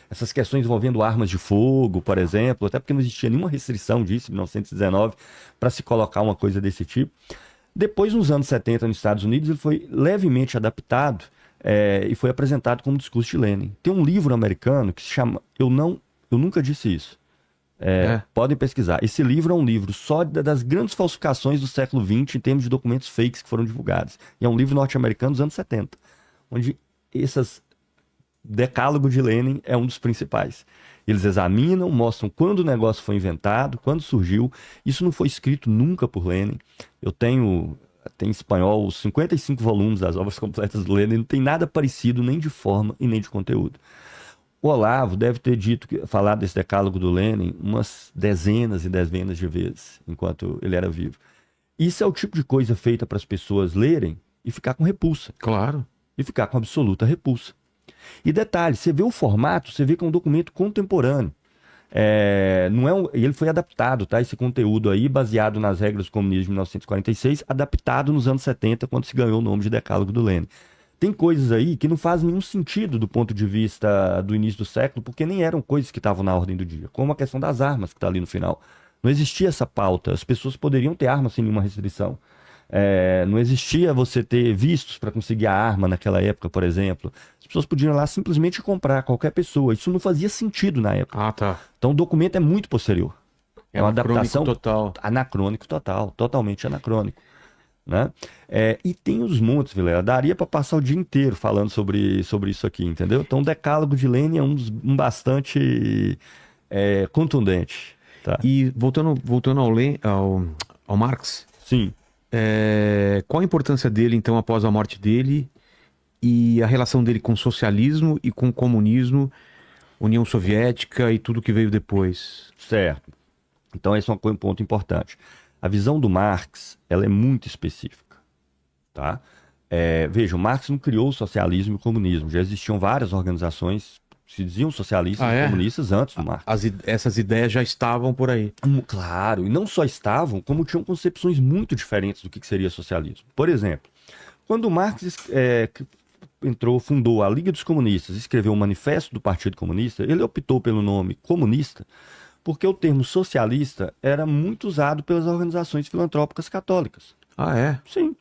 essas questões envolvendo armas de fogo, por exemplo, até porque não existia nenhuma restrição disso em 1919 para se colocar uma coisa desse tipo. Depois, nos anos 70, nos Estados Unidos, ele foi levemente adaptado e foi apresentado como discurso de Lenin. Tem um livro americano que se chama Eu Nunca Disse Isso. É. Podem pesquisar. Esse livro é um livro só das grandes falsificações do século XX em termos de documentos fakes que foram divulgados. E é um livro norte-americano dos anos 70, onde esses decálogo de Lenin é um dos principais. Eles examinam, mostram quando o negócio foi inventado, quando surgiu. Isso não foi escrito nunca por Lenin. Eu tenho em espanhol os 55 volumes das obras completas do Lenin. Não tem nada parecido nem de forma e nem de conteúdo. O Olavo deve ter falado desse decálogo do Lenin umas dezenas e dezenas de vezes, enquanto ele era vivo. Isso é o tipo de coisa feita para as pessoas lerem e ficar com repulsa. Claro. E ficar com absoluta repulsa. E detalhe, você vê o formato, você vê que é um documento contemporâneo. Não é e ele foi adaptado, tá? Esse conteúdo aí, baseado nas regras do comunismo de 1946, adaptado nos anos 70, quando se ganhou o nome de Decálogo do Lenin. Tem coisas aí que não fazem nenhum sentido do ponto de vista do início do século, porque nem eram coisas que estavam na ordem do dia, como a questão das armas que está ali no final. Não existia essa pauta, as pessoas poderiam ter armas sem nenhuma restrição. Não existia você ter vistos para conseguir a arma naquela época, por exemplo. As pessoas podiam ir lá simplesmente comprar, qualquer pessoa. Isso não fazia sentido na época. Ah, tá. Então o documento é muito posterior. É uma adaptação total. anacrônico total, totalmente anacrônico. Né? E tem os montes, Vilela. Daria para passar o dia inteiro falando sobre isso aqui, entendeu? Então o decálogo de Lenin é um bastante contundente. Tá? E voltando ao Marx, Sim. qual a importância dele, então, após a morte dele e a relação dele com o socialismo e com o comunismo, União Soviética e tudo que veio depois? Certo. Então esse é um ponto importante. A visão do Marx, ela é muito específica, tá? Veja, o Marx não criou o socialismo e o comunismo. Já existiam várias organizações que se diziam socialistas e comunistas antes do Marx. Essas ideias já estavam por aí. Claro, e não só estavam, como tinham concepções muito diferentes do que seria socialismo. Por exemplo, quando o Marx fundou a Liga dos Comunistas e escreveu o Manifesto do Partido Comunista, ele optou pelo nome comunista porque o termo socialista era muito usado pelas organizações filantrópicas católicas. Ah, é? Sim.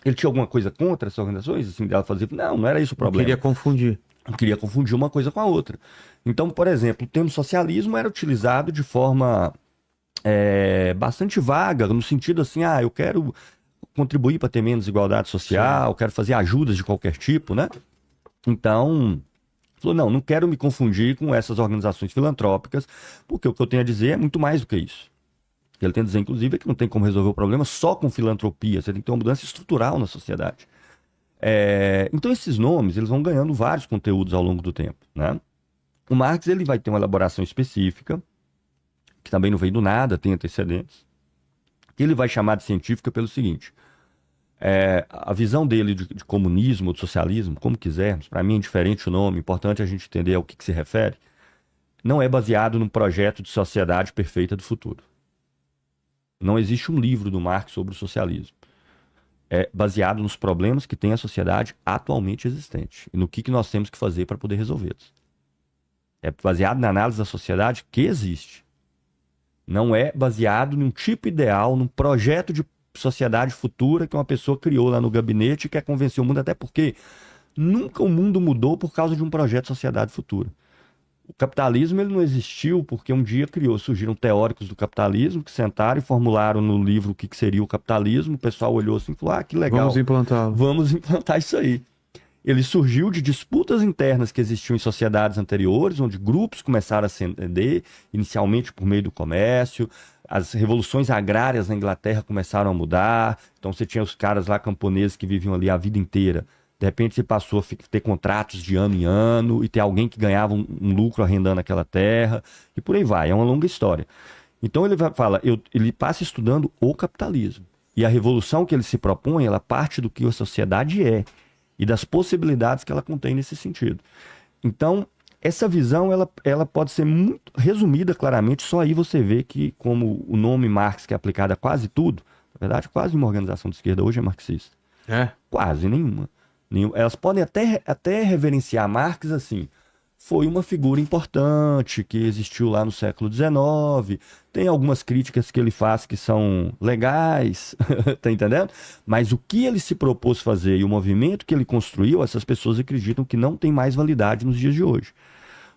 Ele tinha alguma coisa contra essas organizações? Assim, dela fazer... Não era isso o problema. Não queria confundir. Não queria confundir uma coisa com a outra. Então, por exemplo, o termo socialismo era utilizado de forma bastante vaga, no sentido assim, eu quero contribuir para ter menos igualdade social, quero fazer ajudas de qualquer tipo, né? Então... falou, não quero me confundir com essas organizações filantrópicas, porque o que eu tenho a dizer é muito mais do que isso. Ele tem a dizer, inclusive, que não tem como resolver o problema só com filantropia, você tem que ter uma mudança estrutural na sociedade. Então, esses nomes, eles vão ganhando vários conteúdos ao longo do tempo, né? O Marx, ele vai ter uma elaboração específica, que também não veio do nada, tem antecedentes, que ele vai chamar de científica pelo seguinte... a visão dele de comunismo, de socialismo, como quisermos, para mim é indiferente o nome, importante a gente entender ao que se refere, não é baseado num projeto de sociedade perfeita do futuro. Não existe um livro do Marx sobre o socialismo. É baseado nos problemas que tem a sociedade atualmente existente e no que nós temos que fazer para poder resolvê-los. É baseado na análise da sociedade que existe. Não é baseado num tipo ideal, num projeto de sociedade futura que uma pessoa criou lá no gabinete e quer convencer o mundo, até porque nunca o mundo mudou por causa de um projeto de sociedade futura. O capitalismo ele não existiu porque um dia surgiram teóricos do capitalismo que sentaram e formularam no livro o que seria o capitalismo, o pessoal olhou assim e falou, que legal. Vamos implantá-lo. Vamos implantar isso aí. Ele surgiu de disputas internas que existiam em sociedades anteriores, onde grupos começaram a se entender, inicialmente por meio do comércio. As revoluções agrárias na Inglaterra começaram a mudar. Então você tinha os caras lá camponeses que viviam ali a vida inteira. De repente você passou a ter contratos de ano em ano e ter alguém que ganhava um lucro arrendando aquela terra. E por aí vai, é uma longa história. Então ele passa estudando o capitalismo. E a revolução que ele se propõe, ela parte do que a sociedade é e das possibilidades que ela contém nesse sentido. Então, essa visão ela pode ser muito resumida claramente, só aí você vê que, como o nome Marx, que é aplicado a quase tudo, na verdade, quase uma organização de esquerda hoje é marxista. Quase nenhuma. Elas podem até reverenciar Marx assim, foi uma figura importante que existiu lá no século XIX. Tem algumas críticas que ele faz que são legais, tá entendendo? Mas o que ele se propôs fazer e o movimento que ele construiu, essas pessoas acreditam que não tem mais validade nos dias de hoje.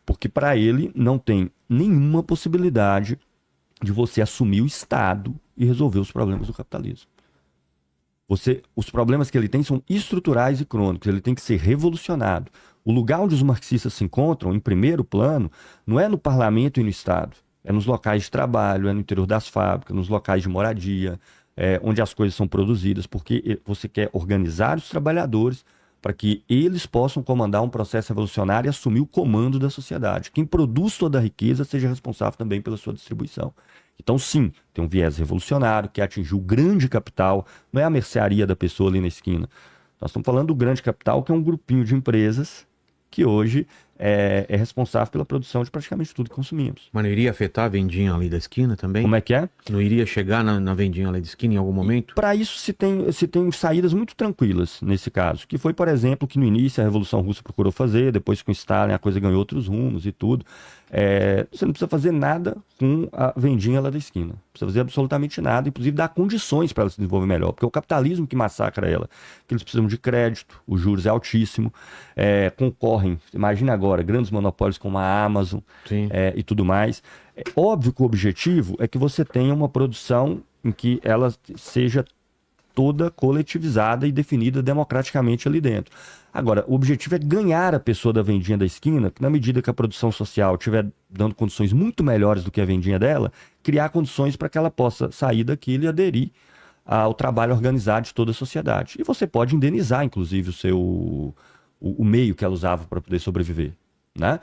Porque para ele não tem nenhuma possibilidade de você assumir o Estado e resolver os problemas do capitalismo. Os problemas que ele tem são estruturais e crônicos, ele tem que ser revolucionado. O lugar onde os marxistas se encontram, em primeiro plano, não é no parlamento e no Estado, é nos locais de trabalho, é no interior das fábricas, nos locais de moradia, onde as coisas são produzidas, porque você quer organizar os trabalhadores para que eles possam comandar um processo revolucionário e assumir o comando da sociedade. Quem produz toda a riqueza seja responsável também pela sua distribuição. Então, sim, tem um viés revolucionário que atingiu o grande capital, não é a mercearia da pessoa ali na esquina. Nós estamos falando do grande capital, que é um grupinho de empresas que hoje é responsável pela produção de praticamente tudo que consumimos. Mas não iria afetar a vendinha ali da esquina também? Como é que é? Não iria chegar na vendinha ali da esquina em algum momento? Para isso se tem saídas muito tranquilas nesse caso, que foi, por exemplo, que no início a Revolução Russa procurou fazer, depois com Stalin a coisa ganhou outros rumos e tudo. Você não precisa fazer nada com a vendinha lá da esquina. Não precisa fazer absolutamente nada, inclusive dar condições para ela se desenvolver melhor, porque é o capitalismo que massacra ela. Que eles precisam de crédito, os juros é altíssimo, concorrem, imagina agora, grandes monopólios como a Amazon e tudo mais. É óbvio que o objetivo é que você tenha uma produção em que ela seja toda coletivizada e definida democraticamente ali dentro. Agora, o objetivo é ganhar a pessoa da vendinha da esquina, que na medida que a produção social estiver dando condições muito melhores do que a vendinha dela, criar condições para que ela possa sair daquilo e aderir ao trabalho organizado de toda a sociedade. E você pode indenizar, inclusive, o meio que ela usava para poder sobreviver, né?